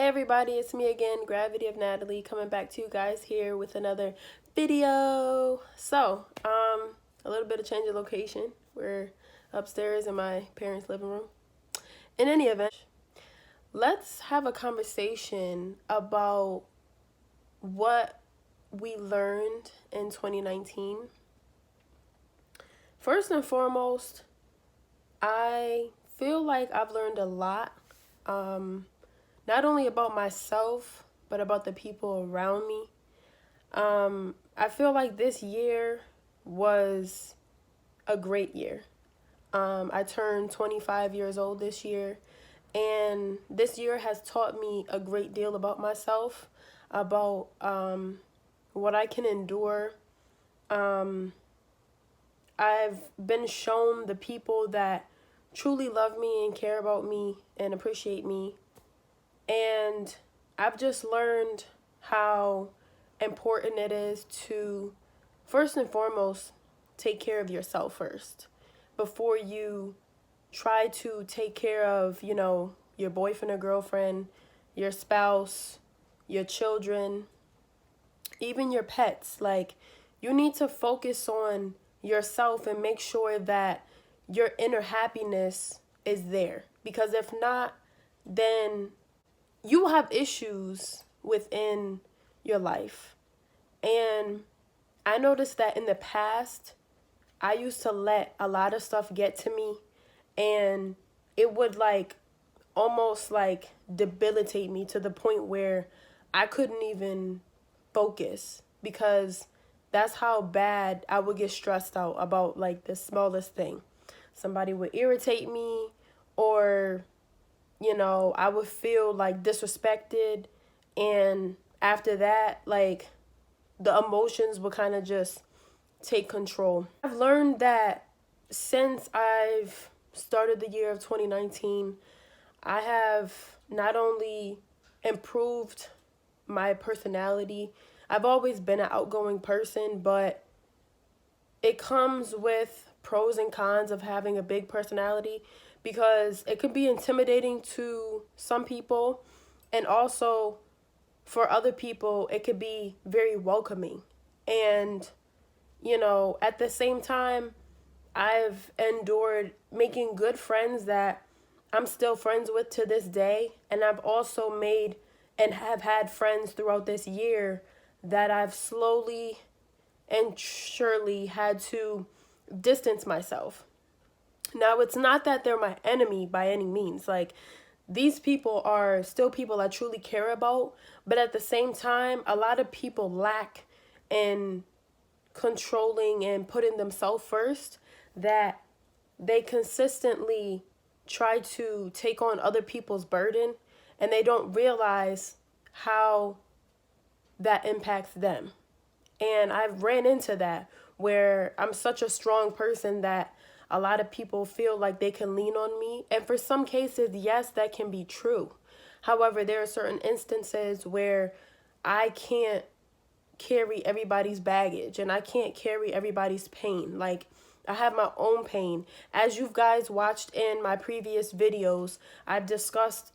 everybody, it's me again, Gravity of Natalie, coming back to you guys here with another video. So, a little bit of change of location. We're upstairs in my parents' living room. In any event, let's have a conversation about what we learned in 2019. First and foremost, I feel like I've learned a lot. Not only about myself, but about the people around me. I feel like this year was a great year. I turned 25 years old this year, and this year has taught me a great deal about myself, about what I can endure. I've been shown the people that truly love me and care about me and appreciate me. And I've just learned how important it is to, first and foremost, take care of yourself first before you try to take care of, your boyfriend or girlfriend, your spouse, your children, even your pets. Like, you need to focus on yourself and make sure that your inner happiness is there. Because if not, then you will have issues within your life. And I noticed that in the past, I used to let a lot of stuff get to me, and it would almost debilitate me to the point where I couldn't even focus, because that's how bad I would get stressed out about the smallest thing. Somebody would irritate me, or I would feel disrespected, and after that, the emotions would kind of just take control. I've learned that since I've started the year of 2019, I have not only improved my personality. I've always been an outgoing person, but it comes with pros and cons of having a big personality, because it could be intimidating to some people, and also for other people it could be very welcoming. And at the same time, I've endured making good friends that I'm still friends with to this day, and I've also made and have had friends throughout this year that I've slowly and surely had to distance myself. Now, it's not that they're my enemy by any means. These people are still people I truly care about, but at the same time, a lot of people lack in controlling and putting themselves first, that they consistently try to take on other people's burden, and they don't realize how that impacts them. And I've ran into that, where I'm such a strong person that a lot of people feel like they can lean on me. And for some cases, yes, that can be true. However, there are certain instances where I can't carry everybody's baggage, and I can't carry everybody's pain. I have my own pain. As you guys watched in my previous videos, I've discussed,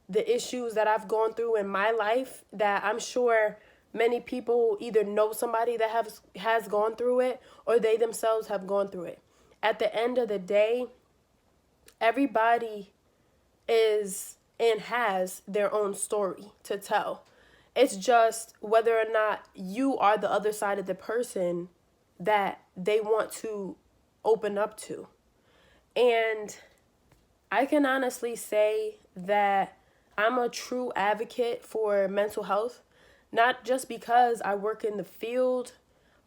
the issues that I've gone through in my life, that I'm sure many people either know somebody that has gone through it, or they themselves have gone through it. At the end of the day, everybody is and has their own story to tell. It's just whether or not you are the other side of the person that they want to open up to. And I can honestly say that I'm a true advocate for mental health, not just because I work in the field,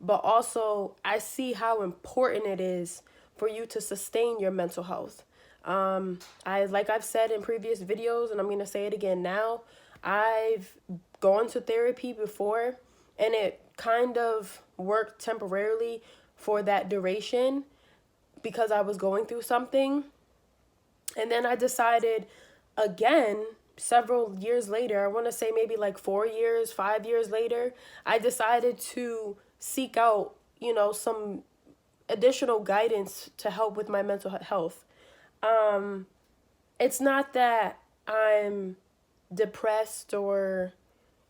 but also I see how important it is for you to sustain your mental health. I've said in previous videos, and I'm going to say it again now, I've gone to therapy before, and it kind of worked temporarily for that duration because I was going through something. And then I decided again, several years later, I want to say maybe 4 years, 5 years later, I decided to seek out, some additional guidance to help with my mental health. It's not that I'm depressed or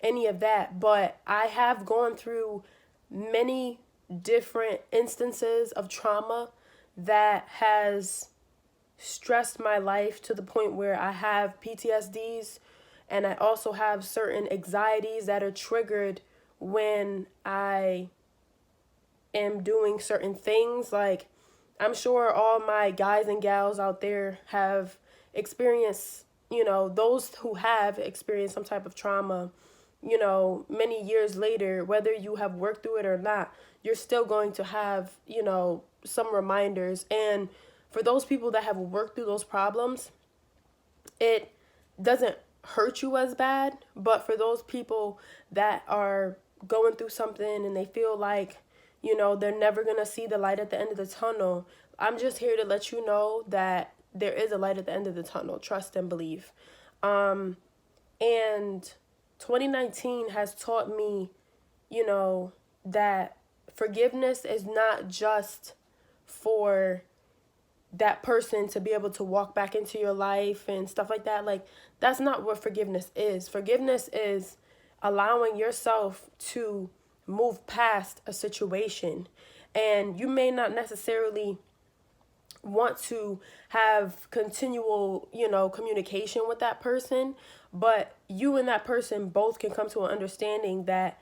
any of that, but I have gone through many different instances of trauma that has stressed my life to the point where I have PTSDs, and I also have certain anxieties that are triggered when I am doing certain things. Like, I'm sure all my guys and gals out there have experienced, those who have experienced some type of trauma, many years later, whether you have worked through it or not, you're still going to have, some reminders. And for those people that have worked through those problems, it doesn't hurt you as bad. But for those people that are going through something and they feel like, they're never going to see the light at the end of the tunnel, I'm just here to let you know that there is a light at the end of the tunnel. Trust and believe. And 2019 has taught me, that forgiveness is not just for that person to be able to walk back into your life and stuff like that. Like, that's not what forgiveness is. Forgiveness is allowing yourself to move past a situation. And you may not necessarily want to have continual, communication with that person, but you and that person both can come to an understanding that,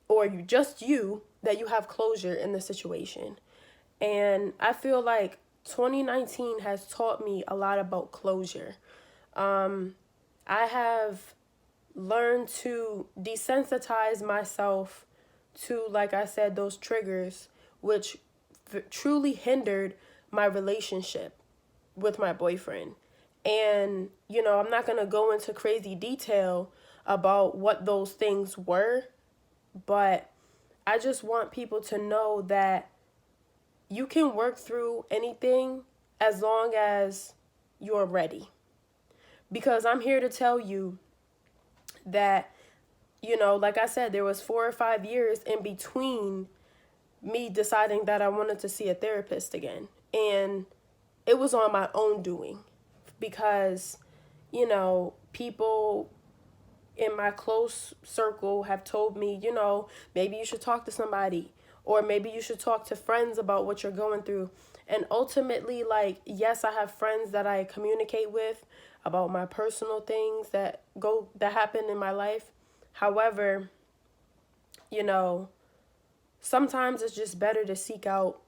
or that you have closure in the situation. And I feel like 2019 has taught me a lot about closure. I have learned to desensitize myself to, like I said, those triggers, which truly hindered my relationship with my boyfriend. And, I'm not going to go into crazy detail about what those things were, but I just want people to know that you can work through anything as long as you're ready. Because I'm here to tell you that, like I said, there was 4 or 5 years in between me deciding that I wanted to see a therapist again. And it was on my own doing because, people in my close circle have told me, maybe you should talk to somebody, or maybe you should talk to friends about what you're going through. And ultimately, like, yes, I have friends that I communicate with about my personal things that happen in my life. However, sometimes it's just better to seek out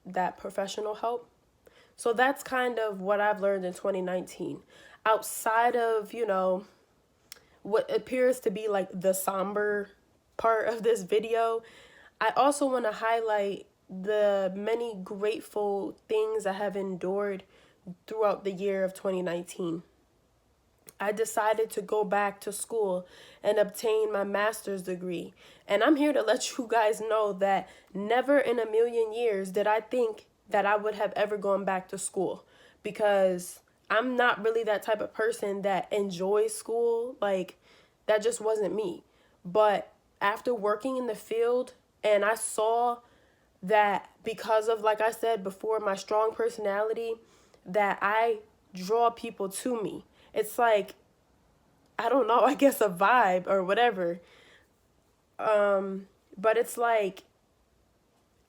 that professional help. So that's kind of what I've learned in 2019. Outside of, what appears to be like the somber part of this video, I also want to highlight the many grateful things I have endured throughout the year of 2019. I decided to go back to school and obtain my master's degree. And I'm here to let you guys know that never in a million years did I think that I would have ever gone back to school, because I'm not really that type of person that enjoys school. Like, that just wasn't me. But after working in the field, and I saw that because of, like I said before, my strong personality, that I draw people to me. It's like, I don't know, I guess a vibe or whatever. But it's like,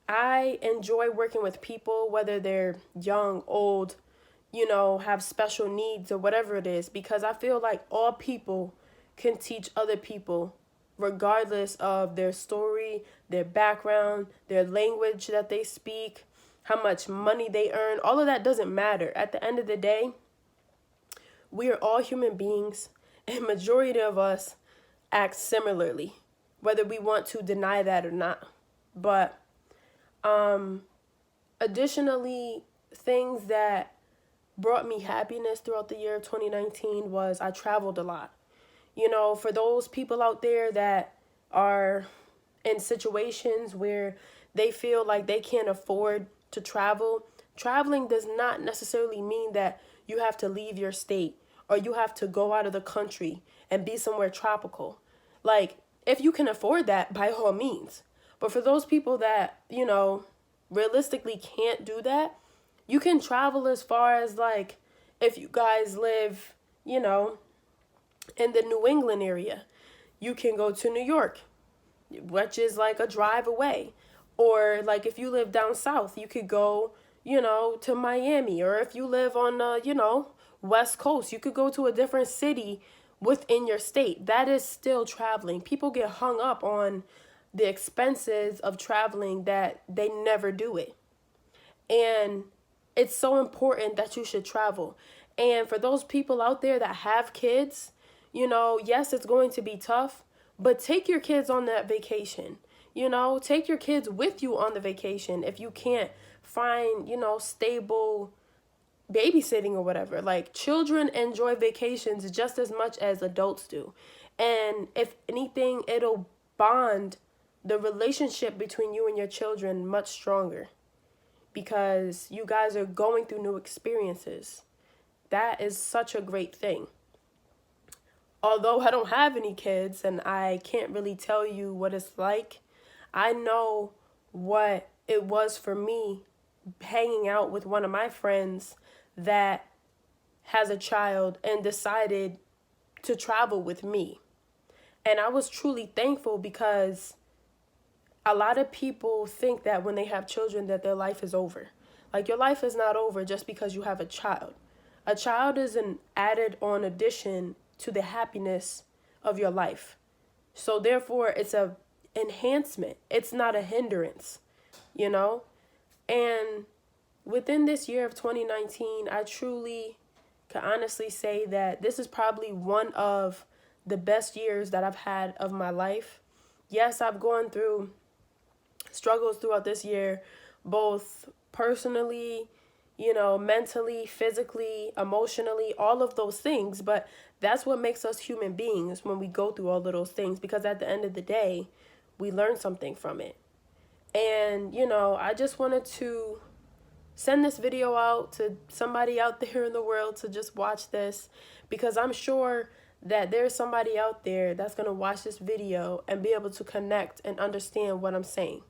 I enjoy working with people, whether they're young, old, have special needs or whatever it is, because I feel like all people can teach other people regardless of their story, their background, their language that they speak, how much money they earn. All of that doesn't matter. At the end of the day, we are all human beings, and majority of us act similarly, whether we want to deny that or not. But additionally, things that brought me happiness throughout the year of 2019 was I traveled a lot. For those people out there that are in situations where they feel like they can't afford to travel, traveling does not necessarily mean that you have to leave your state or you have to go out of the country and be somewhere tropical. Like, if you can afford that, by all means. But for those people that, realistically can't do that, you can travel as far as, like, if you guys live, In the New England area, you can go to New York, which is like a drive away. Or like if you live down south, you could go, to Miami. Or if you live on West Coast, you could go to a different city within your state. That is still traveling. People get hung up on the expenses of traveling that they never do it. And it's so important that you should travel. And for those people out there that have kids, yes, it's going to be tough, but take your kids on that vacation. Take your kids with you on the vacation if you can't find, stable babysitting or whatever. Like, children enjoy vacations just as much as adults do. And if anything, it'll bond the relationship between you and your children much stronger because you guys are going through new experiences. That is such a great thing. Although I don't have any kids and I can't really tell you what it's like, I know what it was for me hanging out with one of my friends that has a child and decided to travel with me. And I was truly thankful because a lot of people think that when they have children that their life is over. Like, your life is not over just because you have a child. A child is an added on addition to the happiness of your life. So therefore, it's a enhancement. It's not a hindrance, And within this year of 2019, I truly can honestly say that this is probably one of the best years that I've had of my life. Yes, I've gone through struggles throughout this year, both personally, mentally, physically, emotionally, all of those things. But that's what makes us human beings when we go through all of those things, because at the end of the day, we learn something from it. And, I just wanted to send this video out to somebody out there in the world to just watch this, because I'm sure that there's somebody out there that's going to watch this video and be able to connect and understand what I'm saying.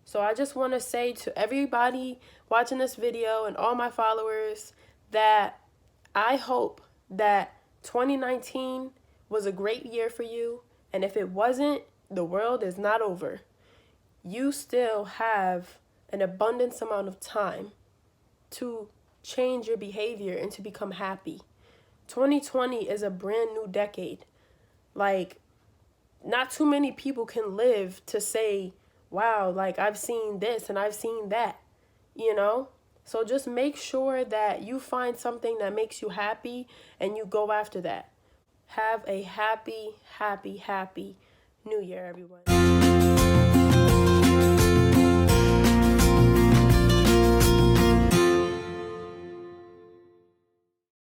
So I just want to say to everybody watching this video and all my followers that I hope that 2019 was a great year for you. And if it wasn't, the world is not over. You still have an abundance amount of time to change your behavior and to become happy. 2020 is a brand new decade. Like, not too many people can live to say, wow, like, I've seen this and I've seen that, So just make sure that you find something that makes you happy and you go after that. Have a happy, happy, happy New Year, everyone.